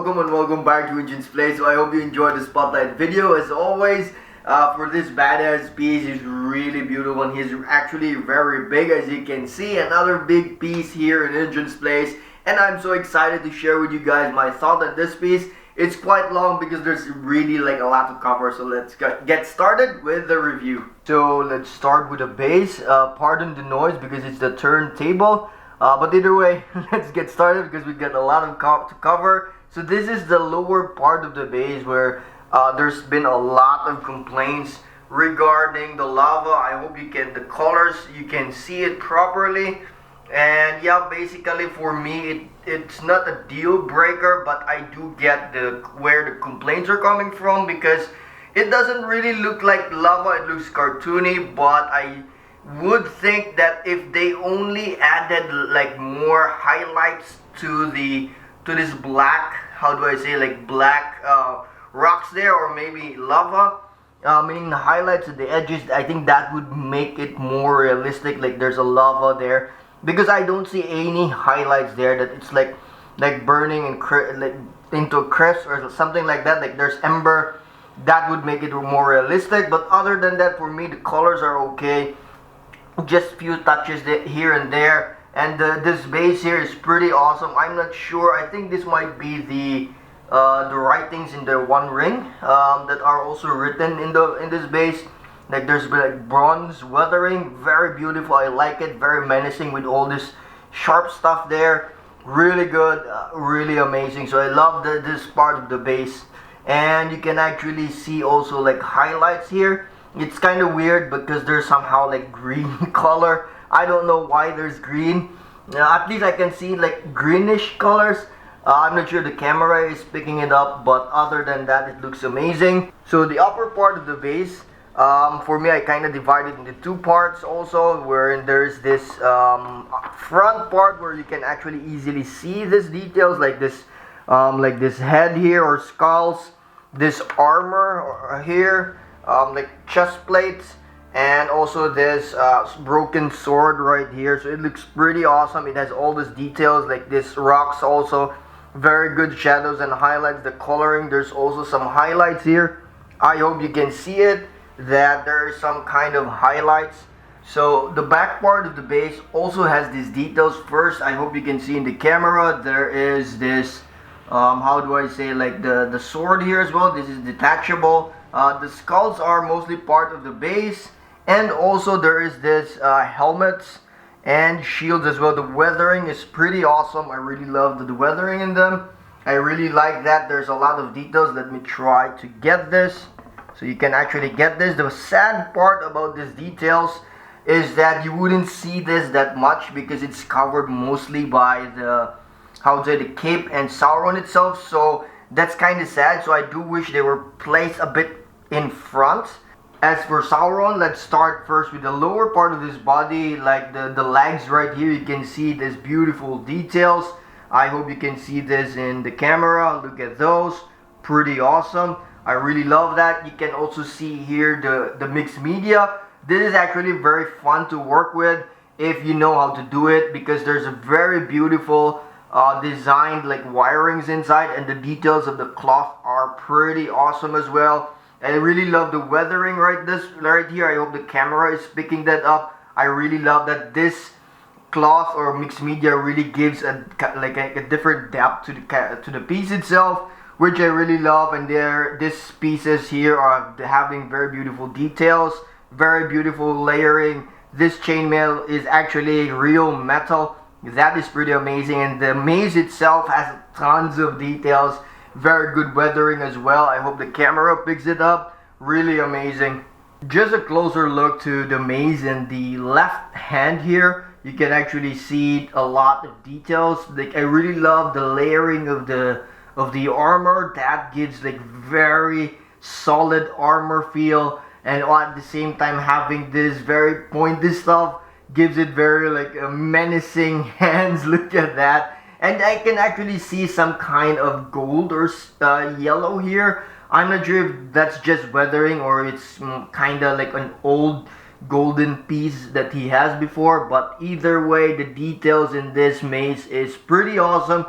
welcome and welcome back to NCHANZPLACE. So I hope you enjoyed the spotlight video. As always, for this badass piece, is really beautiful and he's actually very big, as you can see. Another big piece here in NCHANZPLACE, and I'm so excited to share with you guys my thought on this piece. It's quite long because there's really like a lot to cover, so let's get started with the review. So let's start with the base. Pardon the noise because it's the turntable. But either way, let's get started because we got a lot of to cover. So this is the lower part of the base where there's been a lot of complaints regarding the lava. I hope you can, the colors, you can see it properly. And yeah, basically for me, it's not a deal breaker, but I do get where the complaints are coming from, because it doesn't really look like lava, it looks cartoony, but I would think that if they only added like more highlights to this black, how do I say, like black rocks there, or maybe lava, meaning the highlights at the edges, I think that would make it more realistic, like there's a lava there, because I don't see any highlights there that it's like burning and like into a crisp or something like that, like there's ember. That would make it more realistic. But other than that, for me, the colors are okay. Just few touches here and there, and this base here is pretty awesome. I'm not sure, I think this might be the writings in the One Ring that are also written in this base. Like there's like bronze weathering, very beautiful. I like it, very menacing with all this sharp stuff there. Really good, really amazing. So I love this part of the base, and you can actually see also like highlights here. It's kind of weird because there's somehow like green color. I don't know why there's green. At least I can see like greenish colors. I'm not sure the camera is picking it up, but other than that, it looks amazing. So the upper part of the base, for me, I kind of divided into two parts also, wherein there's this front part where you can actually easily see these details, like this head here or skulls, this armor here, like chest plates, and also this broken sword right here. So it looks pretty awesome. It has all these details, like this rocks also, very good shadows and highlights. The coloring, there's also some highlights here. I hope you can see it, that there is some kind of highlights. So the back part of the base also has these details. First, I hope you can see in the camera, there is this how do I say, like the sword here as well. This is detachable. The skulls are mostly part of the base, and also there is this helmets and shields as well. The weathering is pretty awesome. I really love the weathering in them. I really like that. There's a lot of details. Let me try to get this so you can actually get this. The sad part about these details is that you wouldn't see this that much because it's covered mostly by the, how to say, the cape and Sauron itself. So that's kind of sad. So I do wish they were placed a bit in front. As for Sauron, let's start first with the lower part of his body, like the legs right here. You can see this beautiful details. I hope you can see this in the camera. Look at those, pretty awesome. I really love that. You can also see here the mixed media. This is actually very fun to work with if you know how to do it, because there's a very beautiful designed like wirings inside, and the details of the cloth are pretty awesome as well. I really love the weathering right here. I hope the camera is picking that up. I really love that this cloth or mixed media really gives a different depth to the piece itself, which I really love. And these pieces here are having very beautiful details, very beautiful layering. This chainmail is actually real metal. That is pretty amazing, and the maze itself has tons of details, very good weathering as well. I hope the camera picks it up. Really amazing. Just a closer look to the maze in the left hand here. You can actually see a lot of details. Like I really love the layering of the armor. That gives like very solid armor feel, and at the same time having this very pointy stuff gives it very like a menacing hands. Look at that. And I can actually see some kind of gold or yellow here. I'm not sure if that's just weathering or it's kind of like an old golden piece that he has before, but either way, the details in this maze is pretty awesome.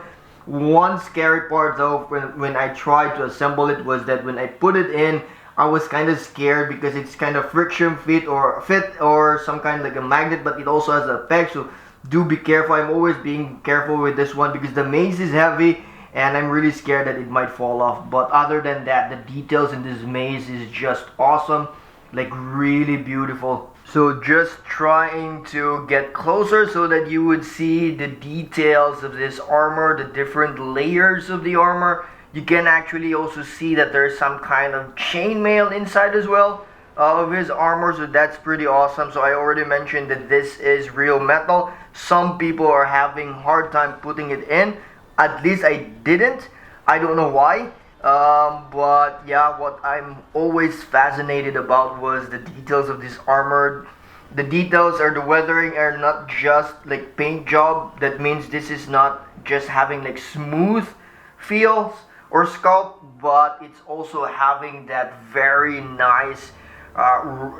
One scary part though when I tried to assemble it was that when I put it in, I was kind of scared because it's kind of friction fit or some kind of like a magnet, but it also has a peg, so do be careful. I'm always being careful with this one because the mace is heavy and I'm really scared that it might fall off. But other than that, the details in this mace is just awesome, like really beautiful. So just trying to get closer so that you would see the details of this armor, the different layers of the armor. You can actually also see that there's some kind of chainmail inside as well of his armor, so that's pretty awesome. So I already mentioned that this is real metal. Some people are having hard time putting it in. At least I didn't. I don't know why. But yeah, what I'm always fascinated about was the details of this armor. The details or the weathering are not just like paint job. That means this is not just having like smooth feels or sculpt, but it's also having that very nice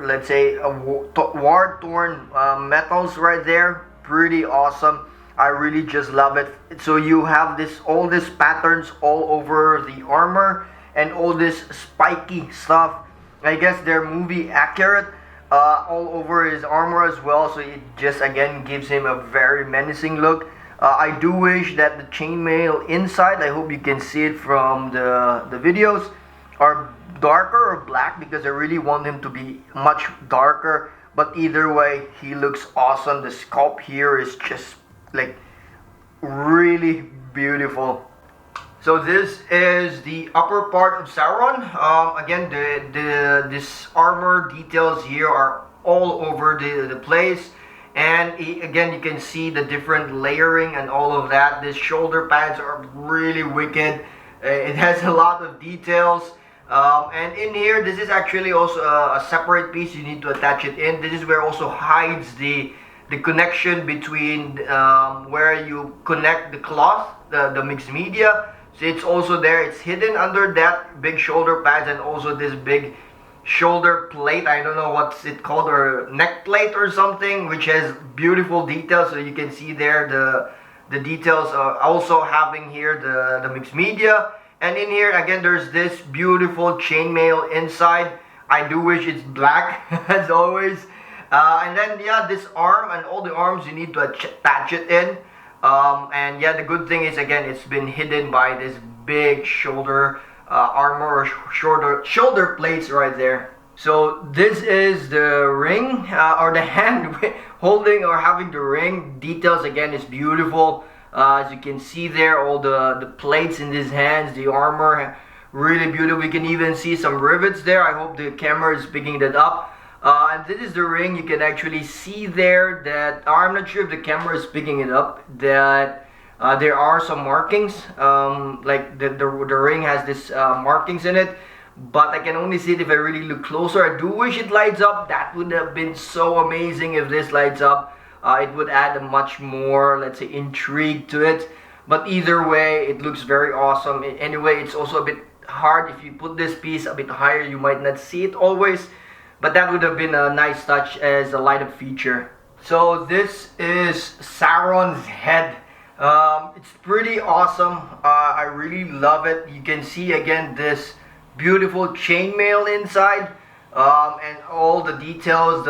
let's say war-torn metals right there. Pretty awesome. I really just love it. So you have all these patterns all over the armor and all this spiky stuff. I guess they're movie accurate all over his armor as well. So it just again gives him a very menacing look. I do wish that the chainmail inside, I hope you can see it from the videos, are darker or black because I really want him to be much darker. But either way, he looks awesome. The sculpt here is just like really beautiful. So this is the upper part of Sauron. Again, this armor details here are all over the place, and again you can see the different layering and all of that. These shoulder pads are really wicked. It has a lot of details. And in here, this is actually also a separate piece. You need to attach it in. This is where also hides the connection between where you connect the cloth, the mixed media. So it's also there. It's hidden under that big shoulder pads and also this big shoulder plate. I don't know what's it called, or neck plate or something, which has beautiful details. So you can see there the details. Also having here the mixed media. And in here again, there's this beautiful chainmail inside. I do wish it's black as always. And then yeah, this arm and all the arms you need to attach it in. And yeah, the good thing is again, it's been hidden by this big shoulder armor or shoulder plates right there. So this is the ring or the hand holding or having the ring. Details again is beautiful. As you can see there, all the plates in his hands, the armor, really beautiful. We can even see some rivets there. I hope the camera is picking that up. And this is the ring. You can actually see there that, I'm not sure if the camera is picking it up, that there are some markings. Like the ring has this markings in it. But I can only see it if I really look closer. I do wish it lights up. That would have been so amazing if this lights up. It would add a much more, let's say, intrigue to it. But either way, it looks very awesome. Anyway, it's also a bit hard. If you put this piece a bit higher, you might not see it always. But that would have been a nice touch as a light-up feature. So this is Sauron's head. It's pretty awesome. I really love it. You can see again this beautiful chainmail inside. And all the details,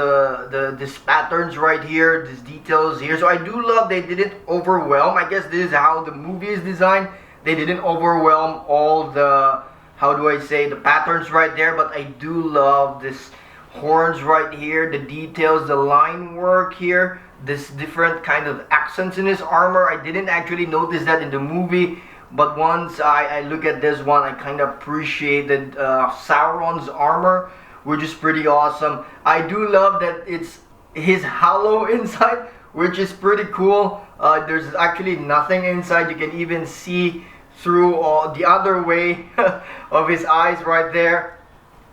these patterns right here, these details here. So I do love they didn't overwhelm. I guess this is how the movie is designed. They didn't overwhelm all the, how do I say, the patterns right there. But I do love this horns right here, the details, the line work here, this different kind of accents in his armor. I didn't actually notice that in the movie. But once I look at this one, I kind of appreciated Sauron's armor, which is pretty awesome. I do love that it's his hollow inside, which is pretty cool. There's actually nothing inside. You can even see through the other way of his eyes right there.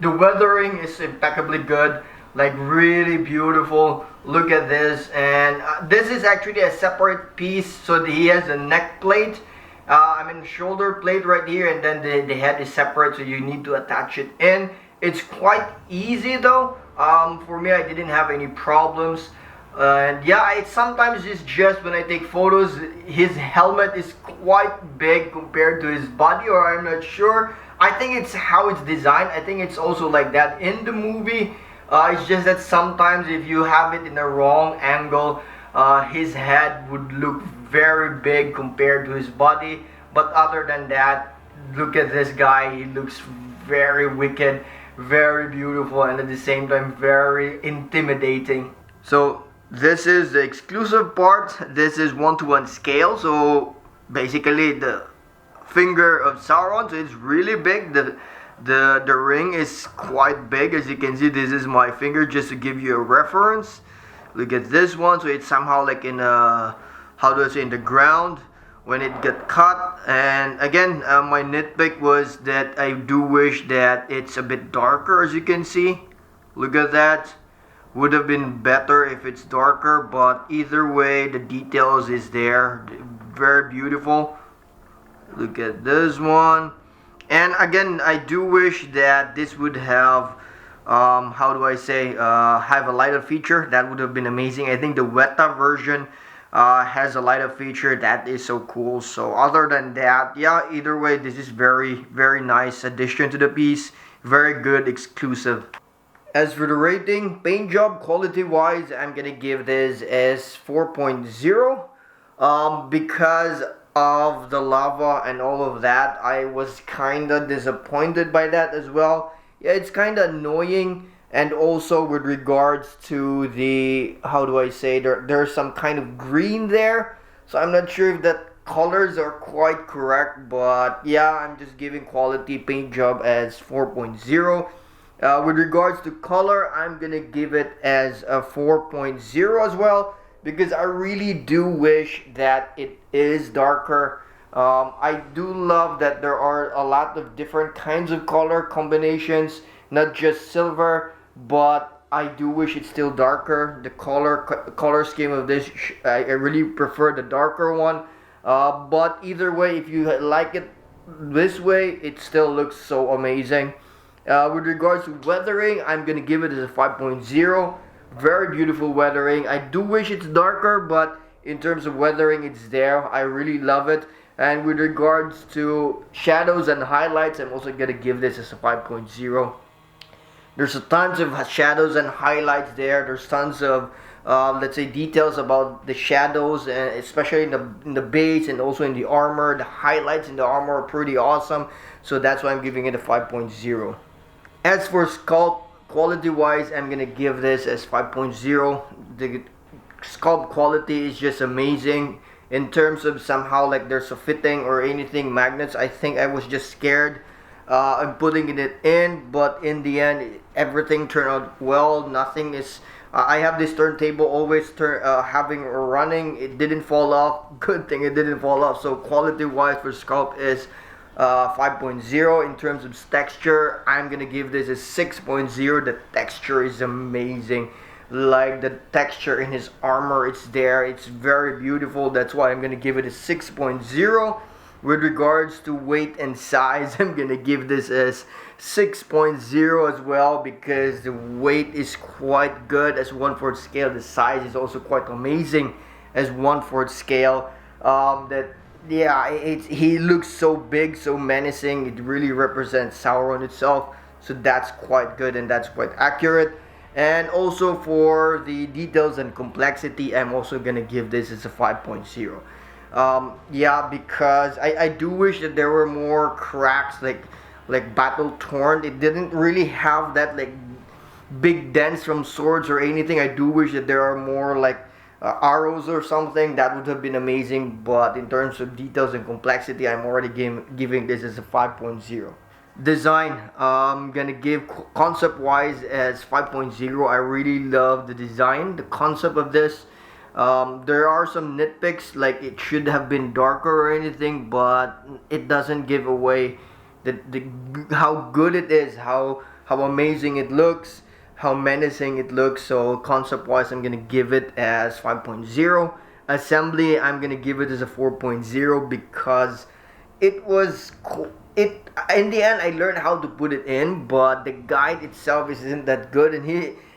The weathering is impeccably good, like really beautiful. Look at this, and this is actually a separate piece. So he has a neck plate, shoulder plate right here, and then the head is separate, so you need to attach it in. It's quite easy though. For me, I didn't have any problems. And yeah, sometimes it's just when I take photos, his helmet is quite big compared to his body, or I'm not sure. I think it's how it's designed. I think it's also like that in the movie. It's just that sometimes if you have it in the wrong angle, his head would look very big compared to his body. But other than that, look at this guy. He looks very wicked, very beautiful, and at the same time very intimidating. So this is the exclusive part. This is 1:1 scale. So basically the finger of Sauron. So it's really big. The ring is quite big. As you can see, this is my finger, just to give you a reference. Look at this one. So it's somehow like in a, how do I say, in the ground when it got cut. And again, my nitpick was that I do wish that it's a bit darker. As you can see, look at that. Would have been better if it's darker, but either way, the details is there. Very beautiful. Look at this one. And again, I do wish that this would have, how do I say, have a lighter feature. That would have been amazing. I think the Weta version has a lighter feature. That is so cool. So other than that, yeah, either way, this is very, very nice addition to the piece. Very good exclusive. As for the rating, paint job quality wise, I'm gonna give this as 4.0 because of the lava and all of that. I was kinda disappointed by that as well. Yeah, it's kinda annoying, and also with regards to the, how do I say, there's some kind of green there, so I'm not sure if that colors are quite correct, but yeah, I'm just giving quality paint job as 4.0. With regards to color, I'm gonna give it as a 4.0 as well, because I really do wish that it is darker. I do love that there are a lot of different kinds of color combinations, not just silver, but I do wish it's still darker. The color scheme of this, I really prefer the darker one. But either way, if you like it this way, it still looks so amazing. With regards to weathering, I'm gonna give it as a 5.0. Very beautiful weathering. I do wish it's darker, but in terms of weathering, it's there. I really love it. And with regards to shadows and highlights, I'm also gonna give this as a 5.0. There's tons of shadows and highlights there. There's tons of let's say details about the shadows, and especially in the base and also in the armor. The highlights in the armor are pretty awesome, so that's why I'm giving it a 5.0. As for sculpt quality wise, I'm gonna give this as 5.0. The sculpt quality is just amazing. In terms of somehow like there's a fitting or anything magnets, I think I was just scared I'm putting it in, but in the end everything turned out well. Nothing is I have this turntable always having running. It didn't fall off. Good thing it didn't fall off. So quality wise for sculpt is 5.0. In terms of texture, I'm gonna give this a 6.0. The texture is amazing. Like the texture in his armor, it's there. It's very beautiful. That's why I'm gonna give it a 6.0. With regards to weight and size, I'm gonna give this as 6.0 as well, because the weight is quite good as 1/4 scale. The size is also quite amazing as 1/4 scale. He looks so big, so menacing. It really represents Sauron itself, so that's quite good and that's quite accurate. And also for the details and complexity, I'm also gonna give this as a 5.0. Because I do wish that there were more cracks, like battle torn. It didn't really have that like big dents from swords or anything. I do wish that there are more like arrows or something. That would have been amazing. But in terms of details and complexity, I'm already giving this as a 5.0. Design, I'm gonna give concept wise as 5.0. I really love the design, the concept of this. There are some nitpicks, like it should have been darker or anything, but it doesn't give away how good it is, how amazing it looks, how menacing it looks. So concept wise, I'm gonna give it as 5.0. Assembly, I'm gonna give it as a 4.0 because it was cool. In the end, I learned how to put it in, but the guide itself isn't that good, and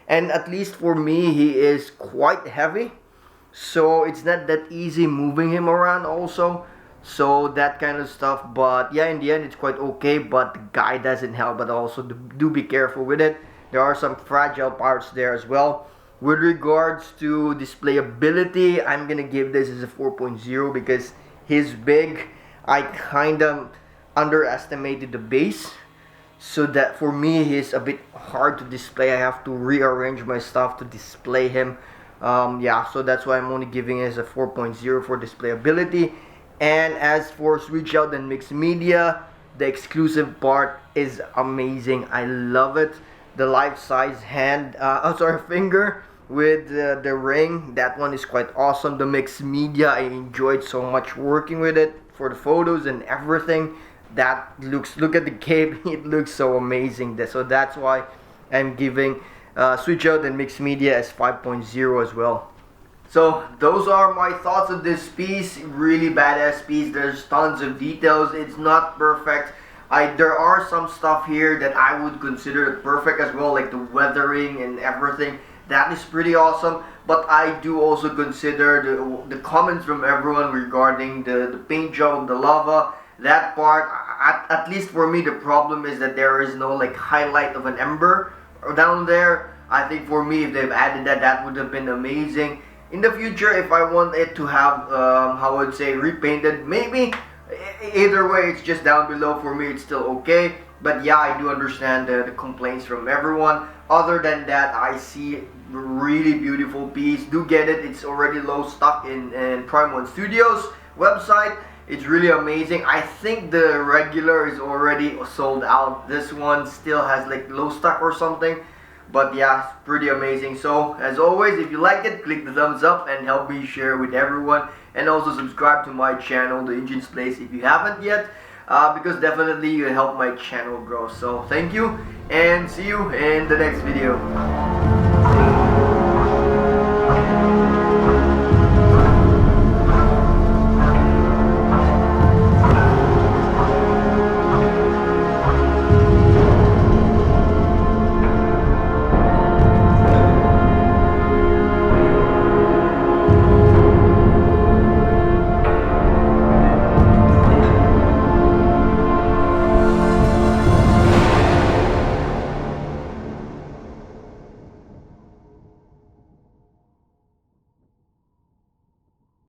and at least for me, he is quite heavy, so it's not that easy moving him around also. So that kind of stuff, but yeah, in the end it's quite okay, but the guy doesn't help, but also do be careful with it. There are some fragile parts there as well. With regards to displayability, I'm gonna give this as a 4.0 because he's big. I kind of underestimated the base, so that for me he's a bit hard to display. I have to rearrange my stuff to display him. Yeah, so that's why I'm only giving it as a 4.0 for displayability. And as for switch out and mixed media, the exclusive part is amazing. I love it. The life-size hand, finger with the ring, that one is quite awesome. The mixed media, I enjoyed so much working with it for the photos and everything. Look at the cape, it looks so amazing. So that's why I'm giving switch out and mixed media as 5.0 as well. So those are my thoughts of this piece. Really badass piece. There's tons of details. It's not perfect. There are some stuff here that I would consider perfect as well, like the weathering and everything. That is pretty awesome. But I do also consider the comments from everyone regarding the paint job of the lava. That part, at least for me, the problem is that there is no like highlight of an ember down there. I think for me, if they've added that, that would have been amazing. In the future, if I want it to have, how I would say, repainted, maybe. Either way, it's just down below. For me, it's still okay. But yeah, I do understand the complaints from everyone. Other than that, I see really beautiful piece. Do get it. It's already low stock in Prime One Studios website. It's really amazing. I think the regular is already sold out. This one still has like low stock or something. But yeah, it's pretty amazing. So as always, if you like it, click the thumbs up and help me share with everyone. And also subscribe to my channel, The NCHANZPLACE, if you haven't yet. Because definitely you help my channel grow. So thank you and see you in the next video.